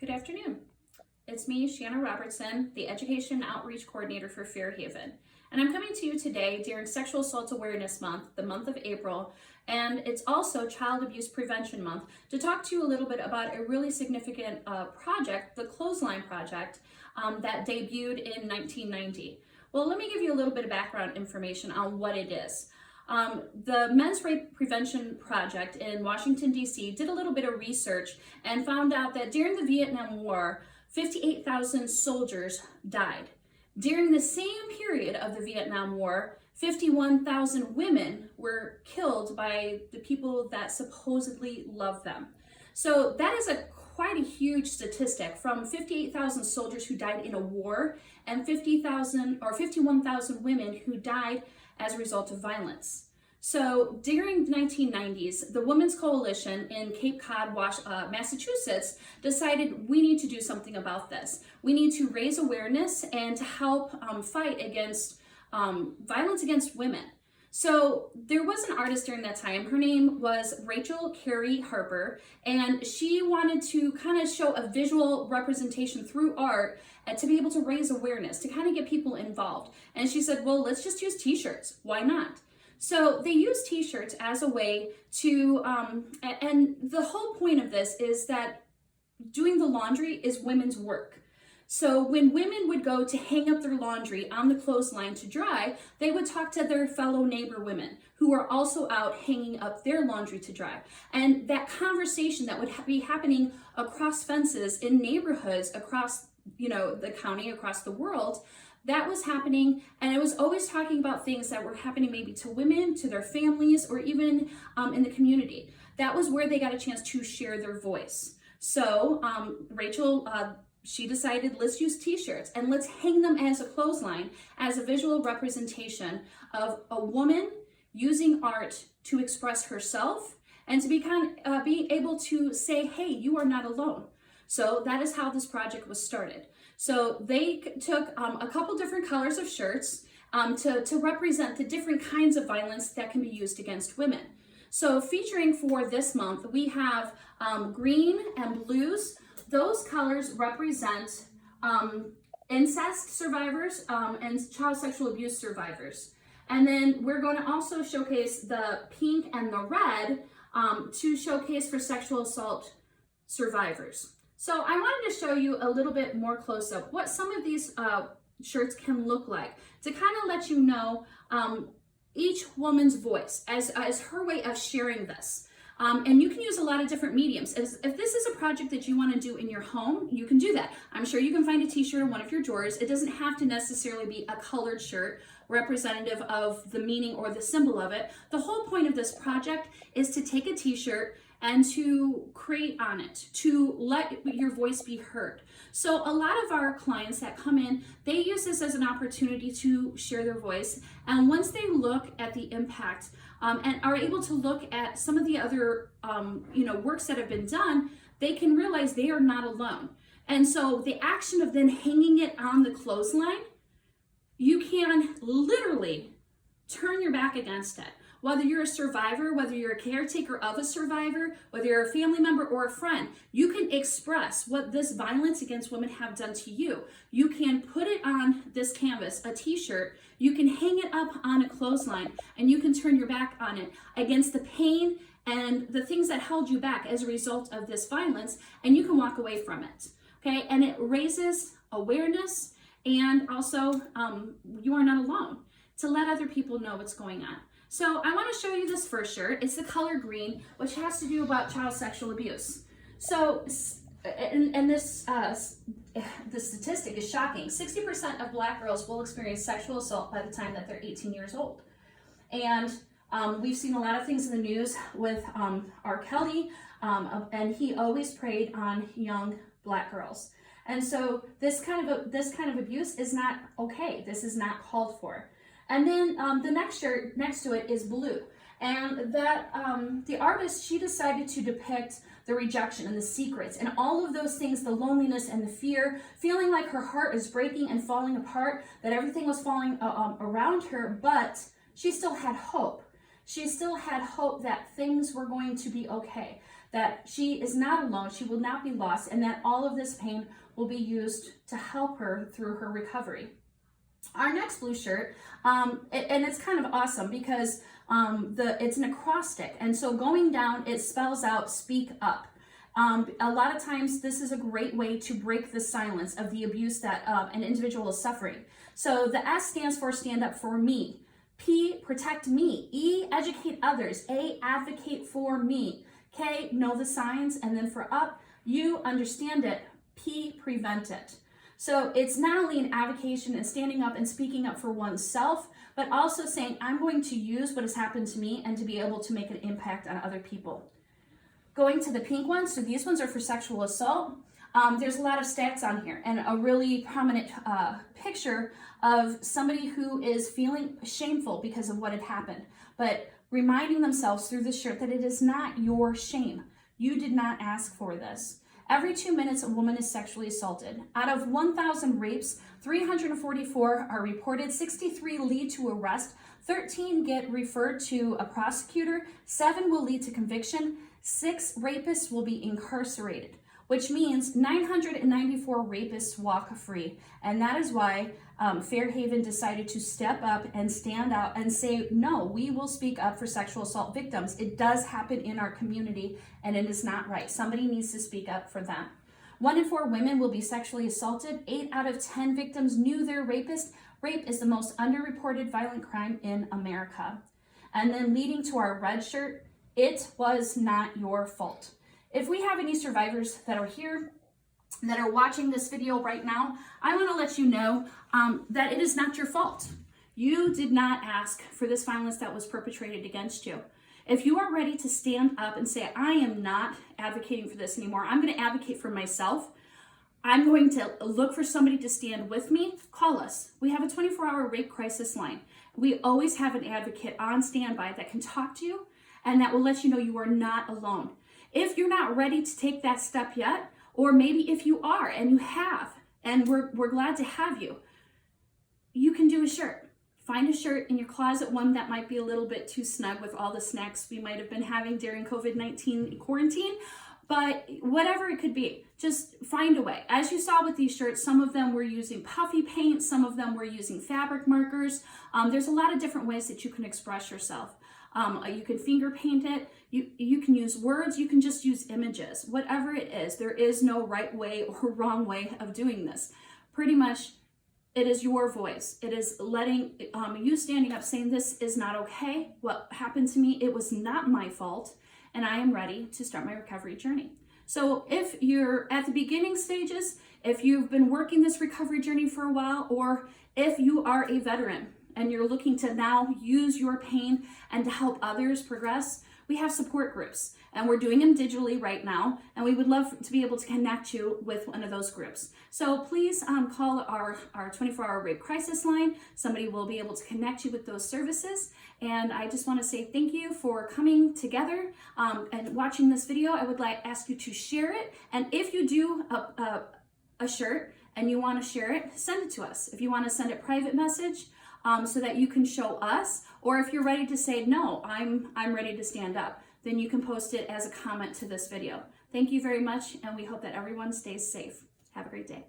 Good afternoon. It's me, Shanna Robertson, the Education Outreach Coordinator for Fairhaven. And I'm coming to you today during Sexual Assault Awareness Month, the month of April, and it's also Child Abuse Prevention Month, to talk to you a little bit about a really significant project, the Clothesline Project, that debuted in 1990. Well, let me give you a little bit of background information on what it is. The Men's Rape Prevention Project in Washington, D.C. did a little bit of research and found out that during the Vietnam War, 58,000 soldiers died. During the same period of the Vietnam War, 51,000 women were killed by the people that supposedly loved them. So that is quite a huge statistic, from 58,000 soldiers who died in a war and 51,000 women who died as a result of violence. So during the 1990s, the Women's Coalition in Cape Cod, Massachusetts, decided we need to do something about this. We need to raise awareness and to help fight against violence against women. So there was an artist during that time. Her name was Rachel Carey Harper, and she wanted to kind of show a visual representation through art to be able to raise awareness, to kind of get people involved. And she said, well, let's just use t-shirts. Why not? So they use t-shirts as a way to, and the whole point of this is that doing the laundry is women's work. So when women would go to hang up their laundry on the clothesline to dry, they would talk to their fellow neighbor women who are also out hanging up their laundry to dry. And that conversation that would be happening across fences in neighborhoods across, the county, across the world, that was happening. And it was always talking about things that were happening maybe to women, to their families, or even in the community. That was where they got a chance to share their voice. So Rachel, she decided, let's use t-shirts and let's hang them as a clothesline, as a visual representation of a woman using art to express herself and to be able to say, hey, you are not alone. So that is how this project was started. So they took a couple different colors of shirts to represent the different kinds of violence that can be used against women. So featuring for this month, we have green and blues. Those colors represent incest survivors and child sexual abuse survivors. And then we're going to also showcase the pink and the red to showcase for sexual assault survivors. So I wanted to show you a little bit more close up what some of these shirts can look like, to kind of let you know each woman's voice as her way of sharing this. And you can use a lot of different mediums. If this is a project that you want to do in your home, you can do that. I'm sure you can find a t-shirt in one of your drawers. It doesn't have to necessarily be a colored shirt representative of the meaning or the symbol of it. The whole point of this project is to take a t-shirt and to create on it, to let your voice be heard. So a lot of our clients that come in, they use this as an opportunity to share their voice. And once they look at the impact and are able to look at some of the other works that have been done, they can realize they are not alone. And so the action of then hanging it on the clothesline, you can literally turn your back against it. Whether you're a survivor, whether you're a caretaker of a survivor, whether you're a family member or a friend, you can express what this violence against women have done to you. You can put it on this canvas, a t-shirt, you can hang it up on a clothesline, and you can turn your back on it against the pain and the things that held you back as a result of this violence, and you can walk away from it, okay? And it raises awareness, and also you are not alone, to let other people know what's going on. So I want to show you this first shirt. It's the color green, which has to do about child sexual abuse. So, and this the statistic is shocking. 60% of Black girls will experience sexual assault by the time that they're 18 years old. And we've seen a lot of things in the news with R. Kelly, and he always preyed on young Black girls. And so this kind of abuse is not okay. This is not called for. And then the next shirt next to it is blue. And that the artist, she decided to depict the rejection and the secrets and all of those things, the loneliness and the fear, feeling like her heart is breaking and falling apart, that everything was falling around her, but she still had hope. She still had hope that things were going to be okay, that she is not alone, she will not be lost, and that all of this pain will be used to help her through her recovery. Our next blue shirt, and it's kind of awesome because it's an acrostic, and so going down it spells out speak up. A lot of times this is a great way to break the silence of the abuse that an individual is suffering. So the S stands for stand up for me. P, protect me. E, educate others. A, advocate for me. K, know the signs. And then for up, U, understand it. P, prevent it. So it's not only an avocation and standing up and speaking up for oneself, but also saying, I'm going to use what has happened to me and to be able to make an impact on other people. Going to the pink ones, so these ones are for sexual assault. There's a lot of stats on here and a really prominent picture of somebody who is feeling shameful because of what had happened, but reminding themselves through this shirt that it is not your shame. You did not ask for this. Every 2 minutes, a woman is sexually assaulted. Out of 1,000 rapes, 344 are reported, 63 lead to arrest, 13 get referred to a prosecutor, 7 will lead to conviction, 6 rapists will be incarcerated, which means 994 rapists walk free. And that is why Fairhaven decided to step up and stand out and say, no, we will speak up for sexual assault victims. It does happen in our community and it is not right. Somebody needs to speak up for them. 1 in 4 women will be sexually assaulted. 8 out of 10 victims knew their rapist. Rape is the most underreported violent crime in America. And then leading to our red shirt, it was not your fault. If we have any survivors that are here, that are watching this video right now, I want to let you know that it is not your fault. You did not ask for this violence that was perpetrated against you. If you are ready to stand up and say, I am not advocating for this anymore, I'm going to advocate for myself, I'm going to look for somebody to stand with me, call us. We have a 24-hour rape crisis line. We always have an advocate on standby that can talk to you and that will let you know you are not alone. If you're not ready to take that step yet, or maybe if you are and you have, and we're glad to have you, you can do a shirt. Find a shirt in your closet, one that might be a little bit too snug with all the snacks we might have been having during COVID-19 quarantine, but whatever it could be, just find a way. As you saw with these shirts, some of them were using puffy paint, some of them were using fabric markers. There's a lot of different ways that you can express yourself. You can finger paint it, you can use words, you can just use images, whatever it is. There is no right way or wrong way of doing this. Pretty much, it is your voice. It is letting you standing up saying, this is not okay. What happened to me, it was not my fault, and I am ready to start my recovery journey. So if you're at the beginning stages, if you've been working this recovery journey for a while, or if you are a veteran, and you're looking to now use your pain and to help others progress, we have support groups and we're doing them digitally right now, and we would love to be able to connect you with one of those groups. So please call our 24-hour rape crisis line. Somebody will be able to connect you with those services. And I just want to say thank you for coming together and watching this video. I would ask you to share it. And if you do a shirt and you want to share it, send it to us. If you want to send it private message, so that you can show us, or if you're ready to say, no, I'm ready to stand up, then you can post it as a comment to this video. Thank you very much, and we hope that everyone stays safe. Have a great day.